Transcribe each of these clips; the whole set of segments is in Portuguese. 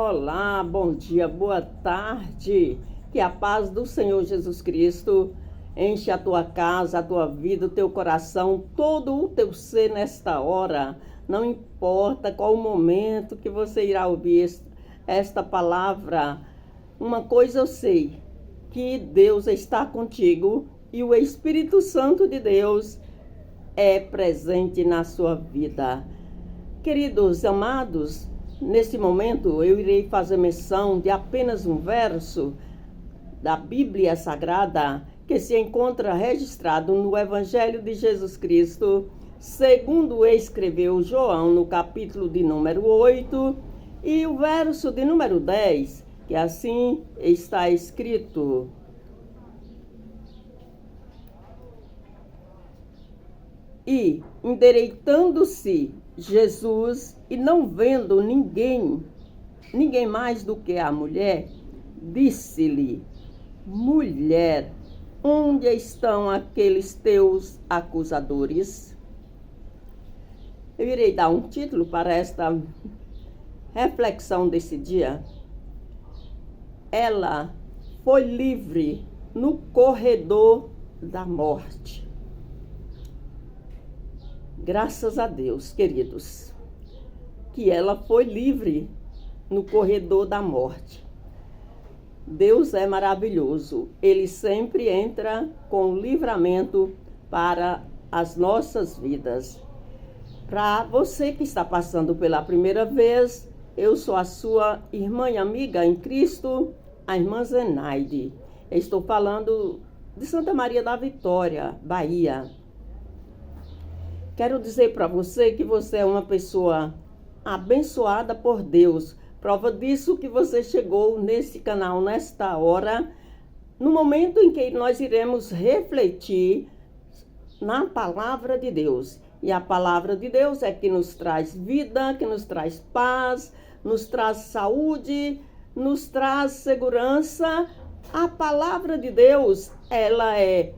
Olá, bom dia, boa tarde. Que a paz do Senhor Jesus Cristo enche a tua casa, a tua vida, o teu coração, todo o teu ser nesta hora. Não importa qual o momento que você irá ouvir esta palavra. Uma coisa eu sei, que Deus está contigo e o Espírito Santo de Deus é presente na sua vida. Queridos amados, nesse momento eu irei fazer menção de apenas um verso da Bíblia Sagrada que se encontra registrado no Evangelho de Jesus Cristo, segundo escreveu João, no capítulo de número 8, e o verso de número 10, que assim está escrito: E, endireitando-se Jesus, e não vendo ninguém mais do que a mulher, disse-lhe: Mulher, onde estão aqueles teus acusadores? Eu irei dar um título para esta reflexão desse dia. Ela foi livre no corredor da morte. Graças a Deus, queridos, que ela foi livre no corredor da morte. Deus é maravilhoso. Ele sempre entra com livramento para as nossas vidas. Para você que está passando pela primeira vez, eu sou a sua irmã e amiga em Cristo, a irmã Zenaide. Estou falando de Santa Maria da Vitória, Bahia. Quero dizer para você que você é uma pessoa abençoada por Deus. Prova disso que você chegou nesse canal, nesta hora, no momento em que nós iremos refletir na palavra de Deus. E a palavra de Deus é que nos traz vida, que nos traz paz, nos traz saúde, nos traz segurança. A palavra de Deus, ela é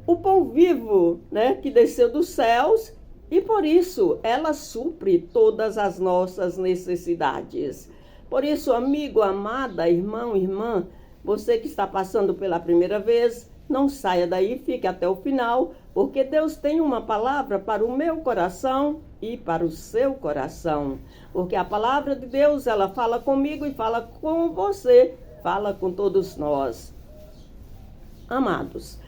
o pão vivo, que desceu dos céus, e por isso ela supre todas as nossas necessidades. Por isso, amigo, amada, irmão, irmã, você que está passando pela primeira vez, não saia daí, fique até o final, porque Deus tem uma palavra para o meu coração e para o seu coração. Porque a palavra de Deus, ela fala comigo e fala com você, fala com todos nós. Amados,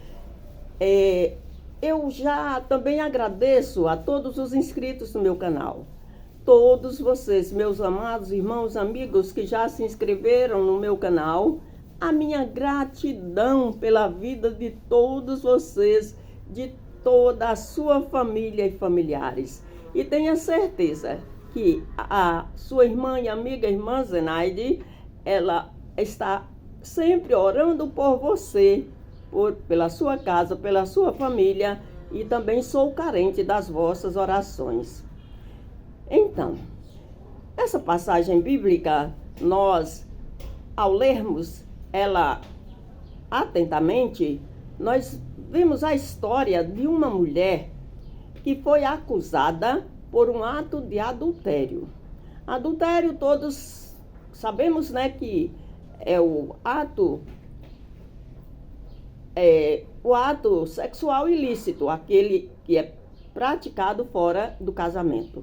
eu já também agradeço a todos os inscritos no meu canal. Todos vocês, meus amados irmãos, amigos que já se inscreveram no meu canal. A minha gratidão pela vida de todos vocês, de toda a sua família e familiares. E tenha certeza que a sua irmã e amiga, irmã Zenaide, ela está sempre orando por você, pela sua casa, pela sua família, e também sou carente das vossas orações. Então, essa passagem bíblica, nós, ao lermos ela atentamente, nós vimos a história de uma mulher que foi acusada por um ato de adultério. Adultério, todos sabemos, que é o ato sexual ilícito, aquele que é praticado fora do casamento,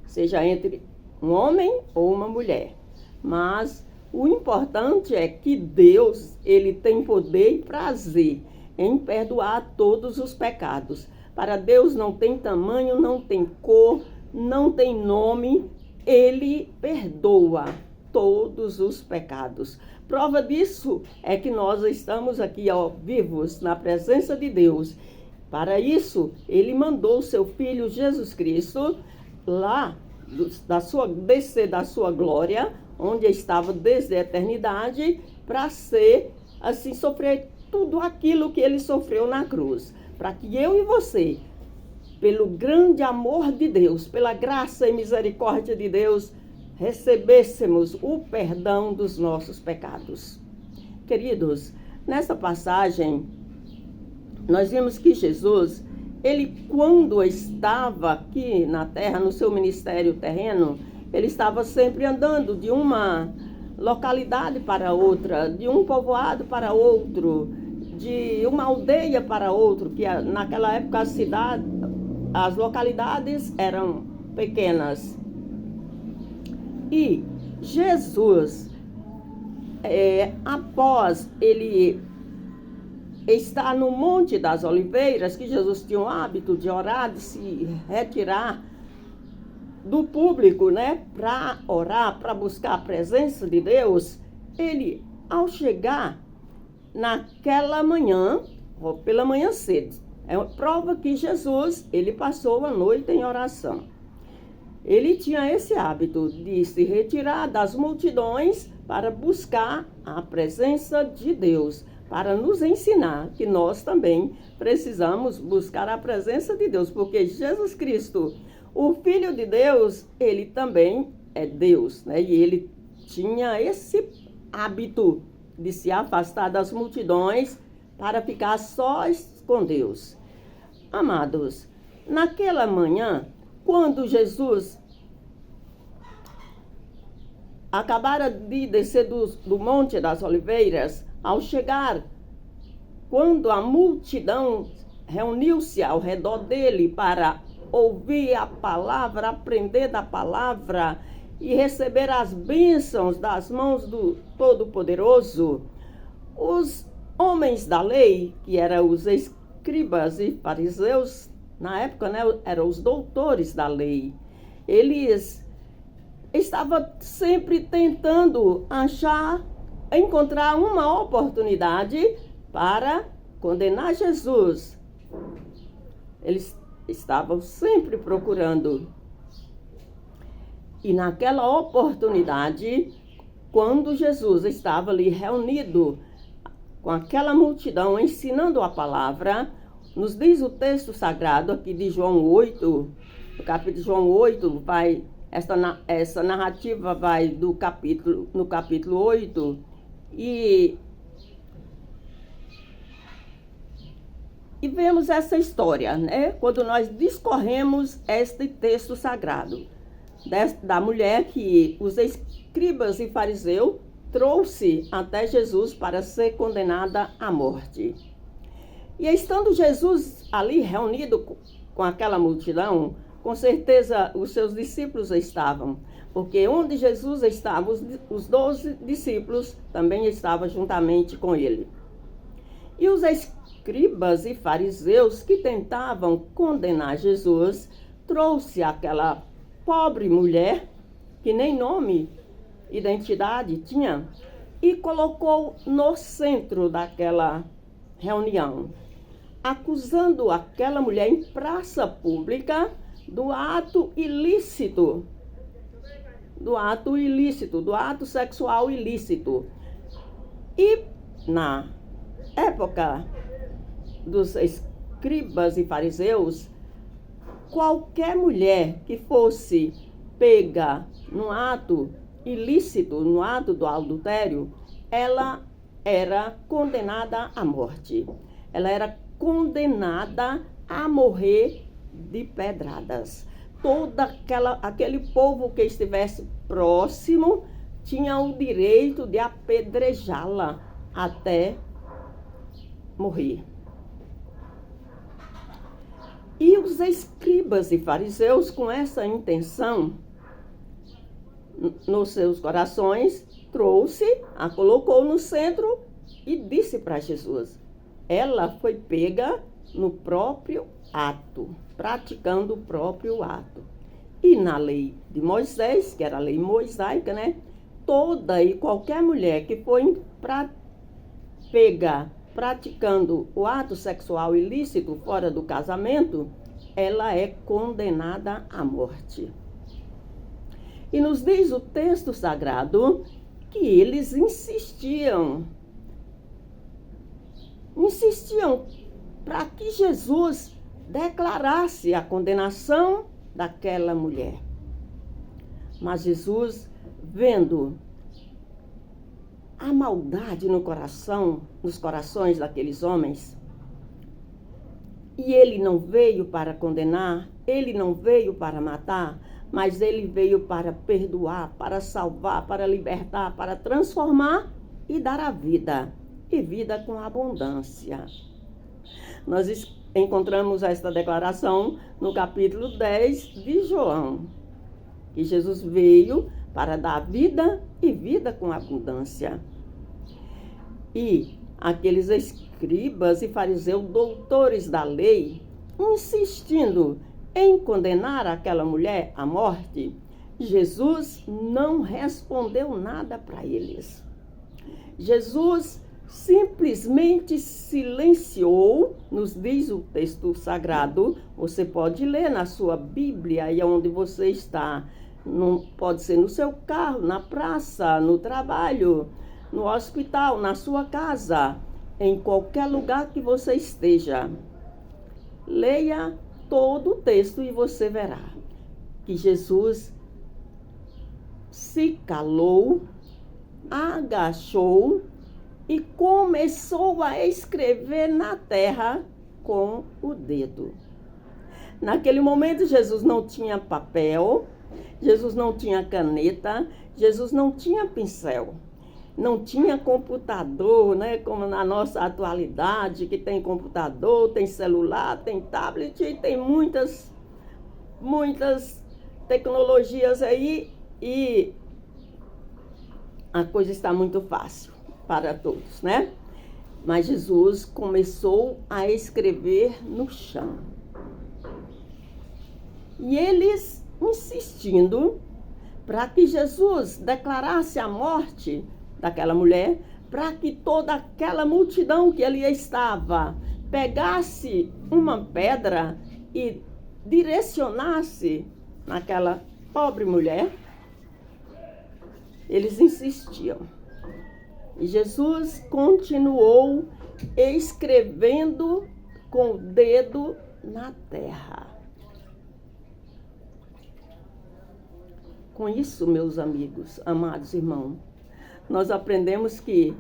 seja entre um homem ou uma mulher. Mas o importante é que Deus, ele tem poder e prazer em perdoar todos os pecados. Para Deus não tem tamanho, não tem cor, não tem nome, ele perdoa todos os pecados. Prova disso é que nós estamos aqui, vivos na presença de Deus. Para isso, ele mandou seu Filho Jesus Cristo lá descer da sua glória, onde estava desde a eternidade, para sofrer tudo aquilo que ele sofreu na cruz. Para que eu e você, pelo grande amor de Deus, pela graça e misericórdia de Deus, recebêssemos o perdão dos nossos pecados. Queridos, nessa passagem, nós vimos que Jesus, ele quando estava aqui na terra, no seu ministério terreno, Ele estava sempre andando de uma localidade para outra, de um povoado para outro, de uma aldeia para outro, que naquela época as localidades eram pequenas. E Jesus, após ele estar no Monte das Oliveiras, que Jesus tinha o hábito de orar, de se retirar do público, né, para orar, para buscar a presença de Deus, ele, ao chegar naquela manhã, ou pela manhã cedo, é uma prova que Jesus, ele passou a noite em oração. Ele tinha esse hábito de se retirar das multidões para buscar a presença de Deus, para nos ensinar que nós também precisamos buscar a presença de Deus, porque Jesus Cristo, o Filho de Deus, ele também é Deus, né? E ele tinha esse hábito de se afastar das multidões para ficar sós com Deus. Amados, naquela manhã, quando Jesus acabara de descer do Monte das Oliveiras, ao chegar, quando a multidão reuniu-se ao redor dele para ouvir a palavra, aprender da palavra e receber as bênçãos das mãos do Todo-Poderoso, os homens da lei, que eram os escribas e fariseus, na época, né, eram os doutores da lei, eles estavam sempre tentando encontrar uma oportunidade para condenar Jesus. Eles estavam sempre procurando. E naquela oportunidade, quando Jesus estava ali reunido com aquela multidão, ensinando a palavra, nos diz o texto sagrado aqui de João 8, no capítulo de João 8, essa narrativa vai no capítulo 8, e vemos essa história, né? Quando nós discorremos este texto sagrado, da mulher que os escribas e fariseus trouxe até Jesus para ser condenada à morte. E estando Jesus ali reunido com aquela multidão, com certeza os seus discípulos estavam, porque onde Jesus estava, os 12 discípulos também estavam juntamente com ele. E os escribas e fariseus que tentavam condenar Jesus, trouxe aquela pobre mulher, que nem nome, identidade tinha, e colocou no centro daquela reunião, acusando aquela mulher em praça pública do ato ilícito, do ato sexual ilícito. E na época dos escribas e fariseus, qualquer mulher que fosse pega no ato ilícito, no ato do adultério, ela era condenada à morte. Ela era condenada a morrer de pedradas. Todo aquele povo que estivesse próximo tinha o direito de apedrejá-la até morrer. E os escribas e fariseus, com essa intenção nos seus corações, a colocou no centro e disse para Jesus. Ela foi pega no próprio ato, praticando o próprio ato. E na lei de Moisés, que era a lei mosaica, né? Toda e qualquer mulher que foi pega praticando o ato sexual ilícito fora do casamento, ela é condenada à morte. E nos diz o texto sagrado que eles insistiam para que Jesus declarasse a condenação daquela mulher. Mas Jesus, vendo a maldade nos corações daqueles homens, e ele não veio para condenar, ele não veio para matar, mas ele veio para perdoar, para salvar, para libertar, para transformar e dar a vida, e vida com abundância. Nós encontramos esta declaração no capítulo 10 de João, que Jesus veio para dar vida e vida com abundância. E aqueles escribas e fariseus, doutores da lei, insistindo em condenar aquela mulher à morte, Jesus não respondeu nada para eles. Jesus simplesmente silenciou, nos diz o texto sagrado. Você pode ler na sua Bíblia, aí onde você está. Não, pode ser no seu carro, na praça, no trabalho, no hospital, na sua casa, em qualquer lugar que você esteja. Leia todo o texto e você verá que Jesus se calou, agachou e começou a escrever na terra com o dedo. Naquele momento, Jesus não tinha papel, Jesus não tinha caneta, Jesus não tinha pincel, não tinha computador, né? Como na nossa atualidade, que tem computador, tem celular, tem tablet, e tem muitas tecnologias aí, e a coisa está muito fácil para todos, né? Mas Jesus começou a escrever no chão. E eles insistindo para que Jesus declarasse a morte daquela mulher, para que toda aquela multidão que ali estava pegasse uma pedra e direcionasse naquela pobre mulher. Eles insistiam. E Jesus continuou escrevendo com o dedo na terra. Com isso, meus amigos, amados irmãos, nós aprendemos que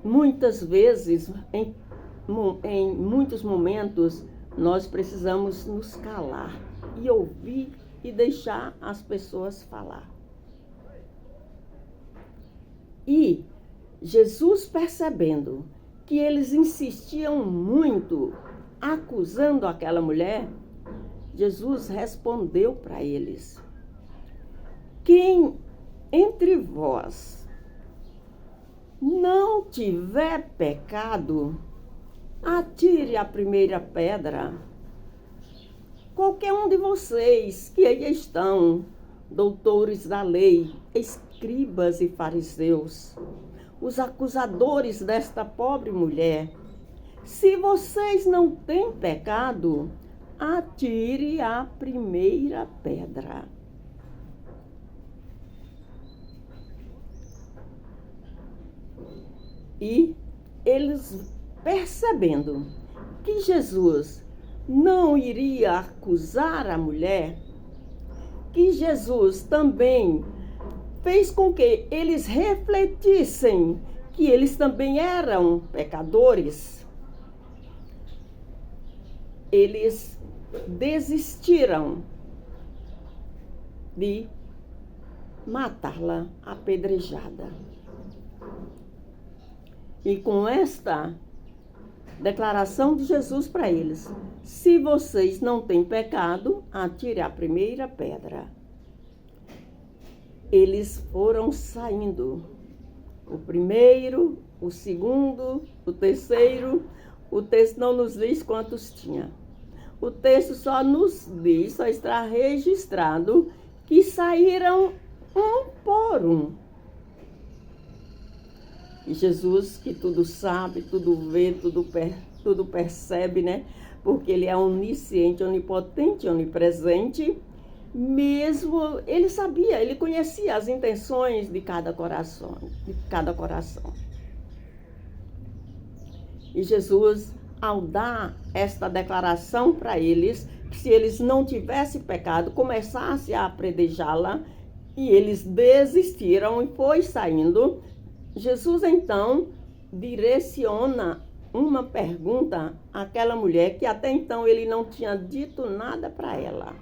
muitas vezes, em muitos momentos, nós precisamos nos calar e ouvir e deixar as pessoas falar. E Jesus, percebendo que eles insistiam muito, acusando aquela mulher, Jesus respondeu para eles: quem entre vós não tiver pecado, atire a primeira pedra. Qualquer um de vocês que aí estão, doutores da lei, escribas e fariseus, os acusadores desta pobre mulher, se vocês não têm pecado, atire a primeira pedra. E eles, percebendo que Jesus não iria acusar a mulher, que Jesus também fez com que eles refletissem que eles também eram pecadores, eles desistiram de matá-la apedrejada. E com esta declaração de Jesus para eles: se vocês não têm pecado, atire a primeira pedra. Eles foram saindo. O primeiro, o segundo, o terceiro. O texto não nos diz quantos tinha. O texto só nos diz, só está registrado que saíram um por um. E Jesus, que tudo sabe, tudo vê, tudo percebe, né? Porque ele é onisciente, onipotente, onipresente. Mesmo ele sabia, ele conhecia as intenções de cada coração. E Jesus, ao dar esta declaração para eles, que se eles não tivessem pecado, começasse a apedrejá-la, e eles desistiram e foi saindo. Jesus, então, direciona uma pergunta àquela mulher que até então ele não tinha dito nada para ela.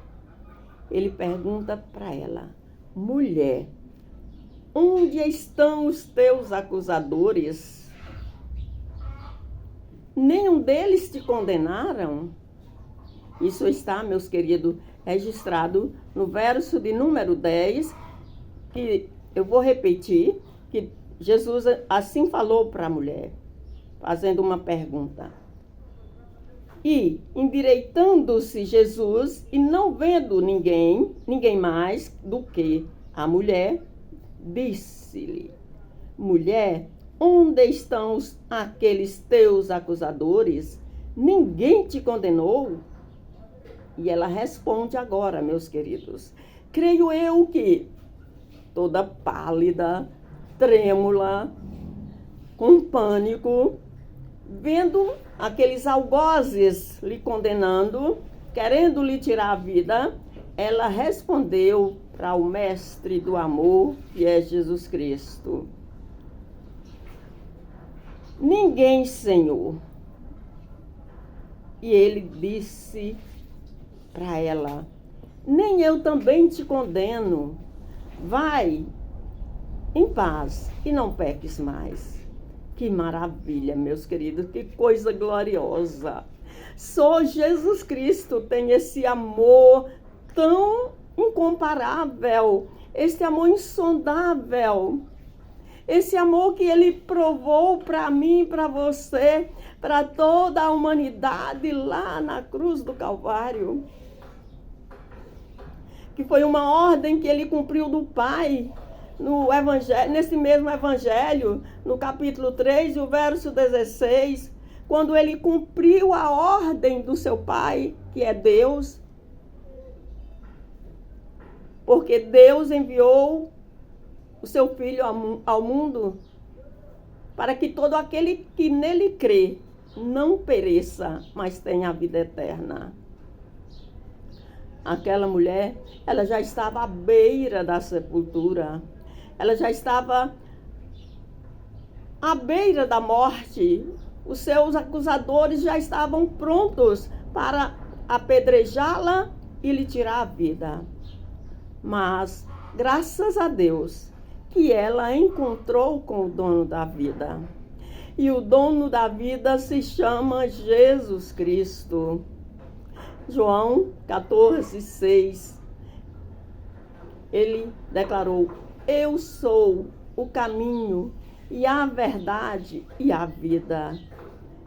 ele pergunta para ela: mulher, onde estão os teus acusadores? Nenhum deles te condenaram? Isso está, meus queridos, registrado no verso de número 10, que eu vou repetir, que Jesus assim falou para a mulher, fazendo uma pergunta. E, endireitando-se Jesus, e não vendo ninguém mais do que a mulher, disse-lhe: mulher, onde estão aqueles teus acusadores? Ninguém te condenou? E ela responde agora, meus queridos. Creio eu que, toda pálida, trêmula, com pânico, vendo aqueles algozes lhe condenando, querendo lhe tirar a vida, ela respondeu para o mestre do amor, que é Jesus Cristo: ninguém, Senhor. E ele disse para ela: nem eu também te condeno. Vai em paz e não peques mais. Que maravilha, meus queridos, que coisa gloriosa. Só Jesus Cristo tem esse amor tão incomparável, esse amor insondável, esse amor que ele provou para mim, para você, para toda a humanidade lá na cruz do Calvário. Que foi uma ordem que ele cumpriu do Pai, no evangelho, nesse mesmo evangelho, no capítulo 3, o verso 16, quando ele cumpriu a ordem do seu Pai, que é Deus, porque Deus enviou o seu Filho ao mundo para que todo aquele que nele crê não pereça, mas tenha a vida eterna. Aquela mulher, ela já estava à beira da sepultura. Ela já estava à beira da morte. Os seus acusadores já estavam prontos para apedrejá-la e lhe tirar a vida. Mas, graças a Deus, que ela encontrou com o dono da vida. E o dono da vida se chama Jesus Cristo. João 14:6, ele declarou: eu sou o caminho e a verdade e a vida.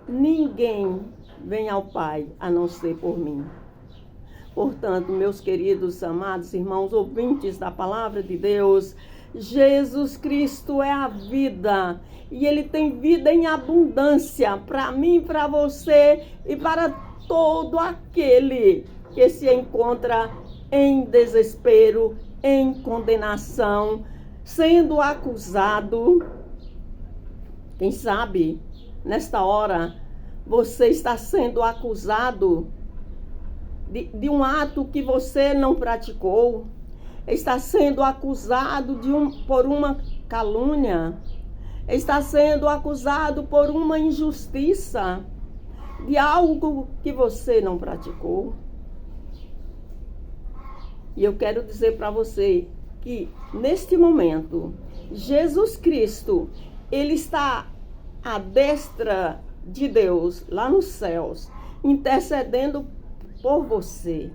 Ninguém vem ao Pai a não ser por mim. Portanto, meus queridos, amados irmãos, ouvintes da palavra de Deus, Jesus Cristo é a vida e ele tem vida em abundância para mim, para você e para todo aquele que se encontra em desespero, em condenação, sendo acusado. Quem sabe, nesta hora, você está sendo acusado de um ato que você não praticou, está sendo acusado por uma calúnia, está sendo acusado por uma injustiça, de algo que você não praticou. E eu quero dizer para você que, neste momento, Jesus Cristo, ele está à destra de Deus, lá nos céus, intercedendo por você.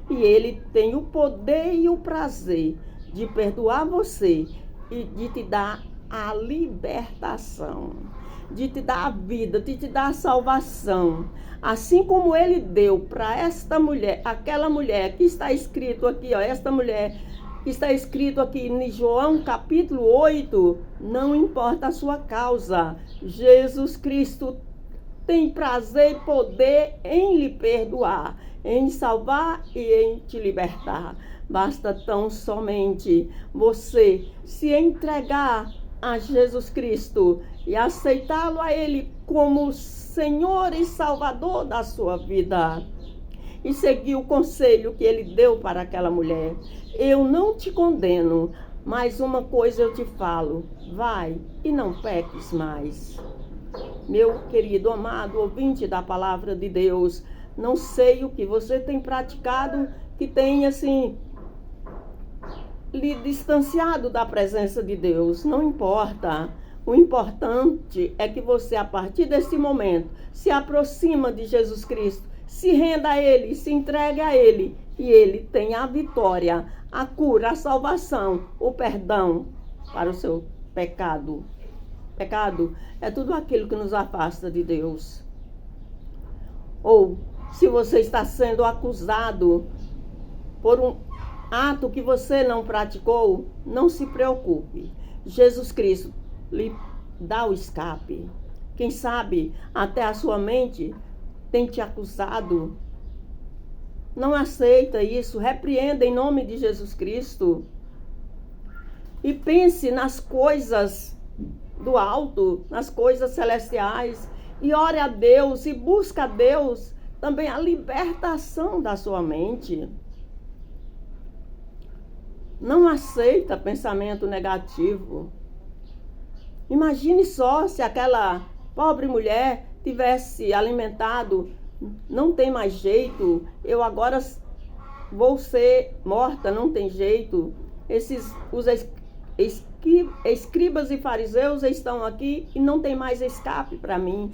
E ele tem o poder e o prazer de perdoar você e de te dar a libertação, de te dar a vida, de te dar a salvação. Assim como ele deu para esta mulher, aquela mulher que está escrito aqui, ó, esta mulher que está escrito aqui em João capítulo 8, não importa a sua causa, Jesus Cristo tem prazer e poder em lhe perdoar, em salvar e em te libertar. Basta tão somente você se entregar a Jesus Cristo e aceitá-lo a ele como Senhor e Salvador da sua vida. E seguir o conselho que ele deu para aquela mulher. Eu não te condeno, mas uma coisa eu te falo: vai e não peques mais. Meu querido, amado ouvinte da palavra de Deus, não sei o que você tem praticado que tem assim lhe distanciado da presença de Deus. Não importa. O importante é que você, a partir desse momento, se aproxima de Jesus Cristo, se renda a Ele, se entregue a Ele, e Ele tem a vitória, a cura, a salvação, o perdão para o seu pecado. Pecado é tudo aquilo que nos afasta de Deus. Ou, se você está sendo acusado por um ato que você não praticou, não se preocupe. Jesus Cristo lhe dá o escape. Quem sabe até a sua mente tem te acusado. Não aceita isso, repreenda em nome de Jesus Cristo. E pense nas coisas do alto, nas coisas celestiais. E ore a Deus e busca a Deus também a libertação da sua mente. Não aceita pensamento negativo. Imagine só se aquela pobre mulher tivesse alimentado, não tem mais jeito, eu agora vou ser morta, não tem jeito. Os escribas e fariseus estão aqui e não tem mais escape para mim.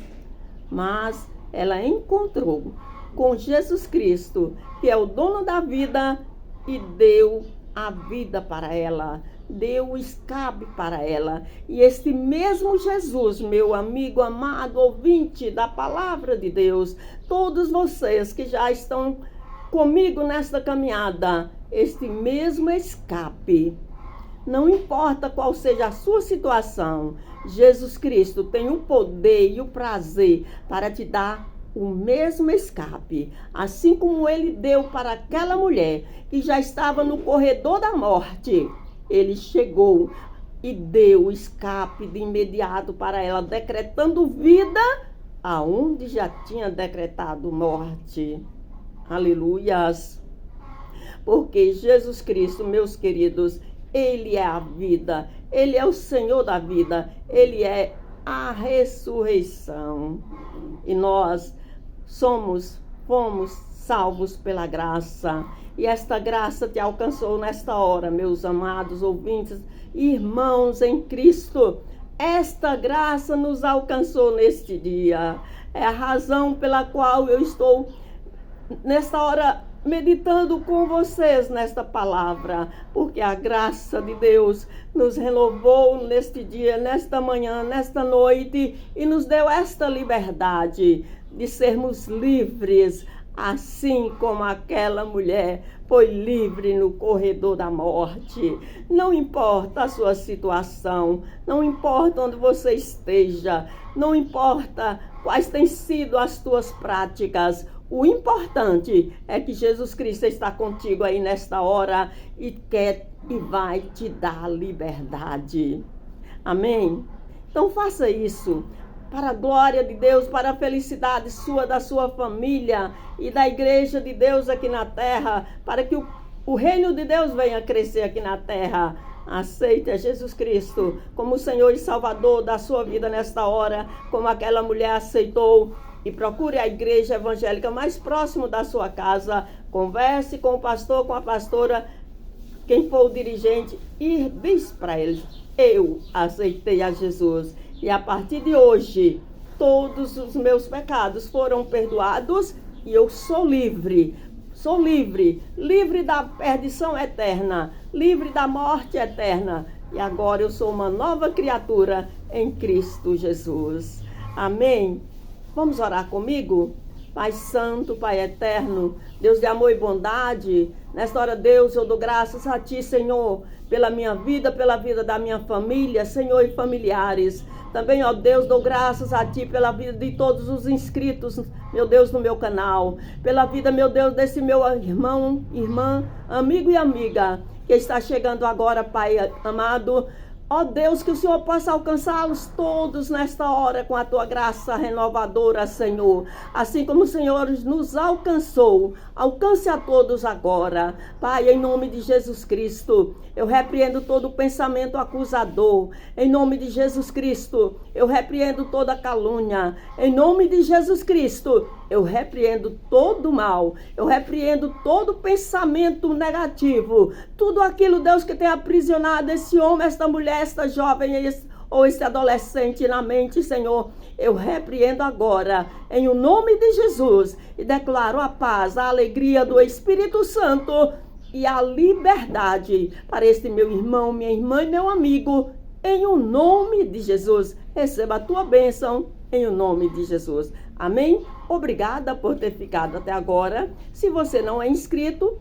Mas ela encontrou com Jesus Cristo, que é o dono da vida, e deu a vida para ela, deu o escape para ela. E este mesmo Jesus, meu amigo amado ouvinte da palavra de Deus, todos vocês que já estão comigo nesta caminhada, este mesmo escape, não importa qual seja a sua situação, Jesus Cristo tem o poder e o prazer para te dar o mesmo escape, assim como ele deu para aquela mulher que já estava no corredor da morte. Ele chegou e deu o escape de imediato para ela, decretando vida aonde já tinha decretado morte. Aleluias! Porque Jesus Cristo, meus queridos, Ele é a vida, Ele é o Senhor da vida, Ele é a ressurreição. E nós fomos salvos pela graça. E esta graça te alcançou nesta hora, meus amados ouvintes, irmãos em Cristo. Esta graça nos alcançou neste dia. É a razão pela qual eu estou nesta hora meditando com vocês nesta palavra, porque a graça de Deus nos renovou neste dia, nesta manhã, nesta noite, e nos deu esta liberdade de sermos livres, assim como aquela mulher foi livre no corredor da morte. Não importa a sua situação, não importa onde você esteja, não importa quais têm sido as tuas práticas, o importante é que Jesus Cristo está contigo aí nesta hora e quer e vai te dar liberdade. Amém? Então faça isso para a glória de Deus, para a felicidade sua, da sua família e da igreja de Deus aqui na terra, para que o reino de Deus venha crescer aqui na terra. Aceite a Jesus Cristo como Senhor e Salvador da sua vida nesta hora, como aquela mulher aceitou. E procure a igreja evangélica mais próximo da sua casa. Converse com o pastor, com a pastora, quem for o dirigente, e diz para eles: eu aceitei a Jesus. E a partir de hoje, todos os meus pecados foram perdoados e eu sou livre. Sou livre, livre da perdição eterna, livre da morte eterna. E agora eu sou uma nova criatura em Cristo Jesus. Amém? Vamos orar comigo? Pai Santo, Pai Eterno, Deus de amor e bondade, nesta hora, Deus, eu dou graças a Ti, Senhor, pela minha vida, pela vida da minha família, Senhor, e familiares. Também, ó Deus, dou graças a Ti pela vida de todos os inscritos, meu Deus, no meu canal. Pela vida, meu Deus, desse meu irmão, irmã, amigo e amiga, que está chegando agora, Pai amado. Ó Deus, que o Senhor possa alcançá-los todos nesta hora com a Tua graça renovadora, Senhor. Assim como o Senhor nos alcançou, alcance a todos agora. Pai, em nome de Jesus Cristo, eu repreendo todo pensamento acusador. Em nome de Jesus Cristo, eu repreendo toda calúnia. Em nome de Jesus Cristo, eu repreendo todo mal, eu repreendo todo pensamento negativo, tudo aquilo, Deus, que tem aprisionado esse homem, esta mulher, esta jovem, ou esse adolescente na mente, Senhor, eu repreendo agora, em o nome de Jesus, e declaro a paz, a alegria do Espírito Santo e a liberdade para este meu irmão, minha irmã e meu amigo, em o nome de Jesus. Receba a tua bênção, em o nome de Jesus. Amém? Obrigada por ter ficado até agora. Se você não é inscrito,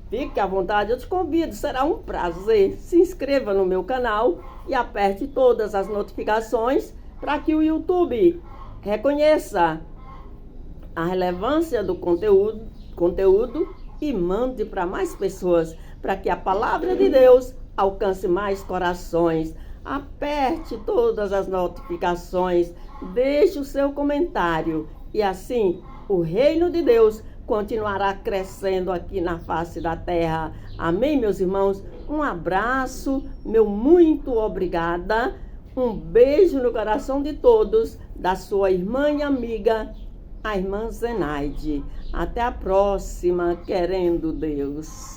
fique à vontade, eu te convido, será um prazer. Se inscreva no meu canal e aperte todas as notificações para que o YouTube reconheça a relevância do conteúdo e mande para mais pessoas, para que a palavra de Deus alcance mais corações. Aperte todas as notificações, deixe o seu comentário e assim o reino de Deus continuará crescendo aqui na face da terra. Amém, meus irmãos? Um abraço, meu muito obrigada. Um beijo no coração de todos, da sua irmã e amiga, a irmã Zenaide. Até a próxima, querendo Deus.